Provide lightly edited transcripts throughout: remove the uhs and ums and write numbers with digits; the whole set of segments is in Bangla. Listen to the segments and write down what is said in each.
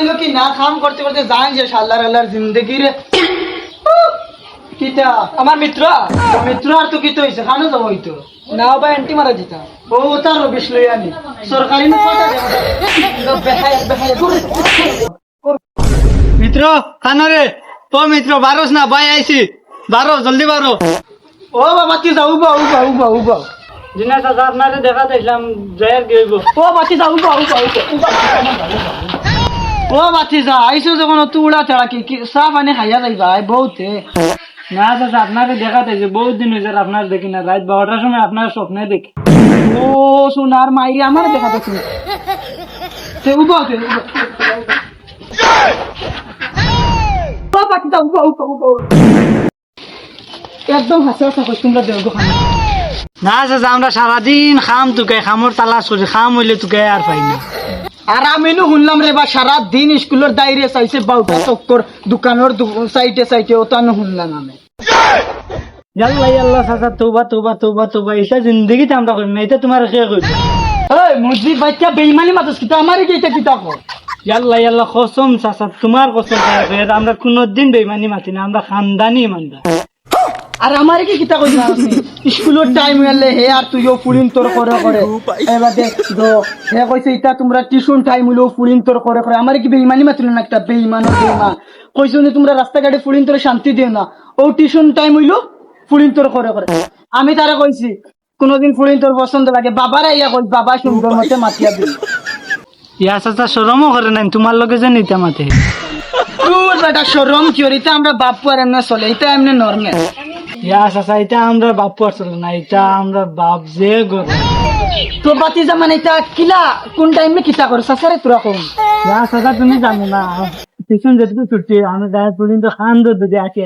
হইলো কি না কাম করতে করতে জান যে আল্লাহর আল্লাহর জিন্দেগি রে কিটা আমার মিত্র মিত্র আর তো কিতো হইছে খানো যাব হইতো না ভাই অ্যান্টি মারা দিতা ও তার রবিশ লই আনি সরকারি না কথা মিত্র খানা রে ও মিত্র বারোস না ভাই আইছি বারো জলদি বারো ও বাবা তুই যাও বাউ বাউ বাউ বাউ দিনা চাচা আপনারে দেখা দেখলাম জয়ের কি হইব ও বাতি যাও বাউ বাউ ও বাতি যা আইসো যখন তুই উড়া ছাড়া কি চা পানি খাইয়া যাইবা বহুতে না চাচা আপনারে দেখা দেখছি বহুত দিন হয়েছে আপনার দেখি না রাত 12টার সময় আপনার স্বপ্নে দেখি ও সোনার মাইরি আমার দেখা দেখছি তে উবা তে ও বাতি যাও বাউ বাউ বাউ একদম হাসা হাসা কই তোমরা দেও দোকান না চাচা আমরা সারাদিন খাম তুকে খামর তালাশ করি খাম হইলে তুকে আর পাই না আর আমি শুনলাম রে বা সারা দিন স্কুলের দায়রে চাইছে বাউটা চক্কর দোকানের সাইটে সাইটে ওটা শুনলাম আমি ইয়াল্লাহ ইয়াল্লাহ চাচা তৌবা তৌবা তৌবা তৌবা এটা জিন্দগিতে আমরা করি না এটা তোমার শেষ হইছে এই মসজিদ বাচ্চা বেইমানি মাতস কিতা আমারই কি এটা কিতা কর ইয়াল্লাহ ইয়াল্লাহ কসম চাচা তোমার কসম আমরা কোনদিন বেইমানি মাতি না আমরা খানদানি ইমানদার আর আমারই কি কিতা কইছ স্কুলের টাইম হইলে হে আর তুইও ফুলিন তোর করে করে এবার দেখ দো হে কইছে এটা তোমরা টিউশন টাইম হইলো ফুলিন তোর করে করে আমারই কি বেইমানি মাতিল না একটা বেইমান বেইমান কইছো নি তোমরা রাস্তাঘাটে ফুলিন তোর শান্তি দিও না ও টিউশন টাইম হইলো ফুলিন তোর করে করে আমি তারে কইছি কোনদিন ফুলিন তোর পছন্দ লাগে বাবারা ইয়া কই বাবা সুন্দর মতে মাতিয়া দিল ইয়া চাচা শরমও করে নাই তোমার লগে যে নিতে মাতে তোর বেটা শরম চরিতে আমরা বাপ আর এমনি চলে এটা এমনি নরমাল ইয়া চাচা এটা আমরা বাপ আসলে না এটা আমরা বাপ যে গরে তো বাতি জামান এটা কিলা কোন টাইমে কিতা করে সাসারে তোরা কোন ইয়া চাচা তুমি জানো না টিউশন যেটুকু ছুটি আমি ডাইরেক্ট পর্যন্ত খান দুধ আছে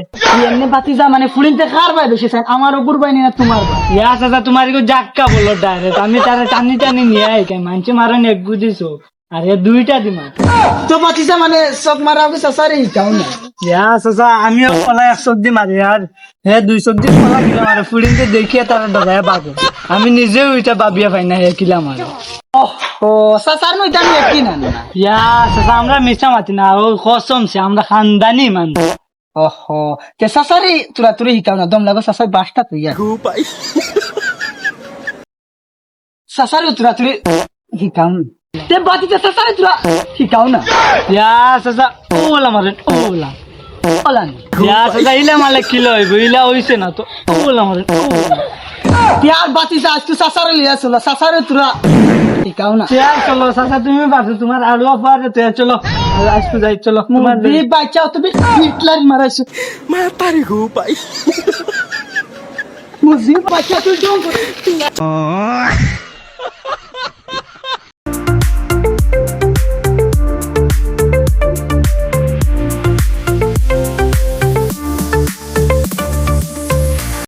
এমনি বাতি যা মানে ফুলিনতে কার ভাই বেশি চাই আমার উপর ভাই না তোমার ভাই ইয়া চাচা তোমার কেউ জাক্কা বললো ডাইরেক্ট আমি তারা টানি টানি নিয়ে আই মানছে মারেন এক বুঝিছো আর এ দুইটা দিমা তো বাতি যা মানে সব মারা হবে সাসারে ইটাও না ইয়া চাচা আমিও কলা 100 দি মারি আর হে 200 দি কলা কিলা মারে ফুলিনতে দেখিয়ে তারা ডগায় বাগে আমি নিজেও এটা ভাবিয়া পাই না হে কিলা মারে ও সাসার নই জানি কি না না ইয়া চাচা আমরা মিছা মাতি না ও কসম সে আমরা খানদানি মান ওহো তে সাসারে তোরা তোরে হিকাও না দম লাগো সাসার বাসটা তুই ইয়া সাসারে তোরা তোরে হিকাও না তে বাতি তে সাসারে তোরা হিকাও না ইয়া চাচা ওলা মারে ওলা ওলান ইয়া চাচা ইলা মালে কিলো হইব ইলা হইছে না তো ওলা মারে ওলা ইয়ার বাতি যা আজকে সাসারে লিয়া চলো সাসারে তোরা হিকাও না চেয়ার চলো চাচা তুমি বাসো তোমার আলু পারে তো চলো আজকে যাই চলো তোমার মুদি বাচ্চা তুমি হিটলার মারাইছো Matare ko, pai. মুদি বাচ্চা তুই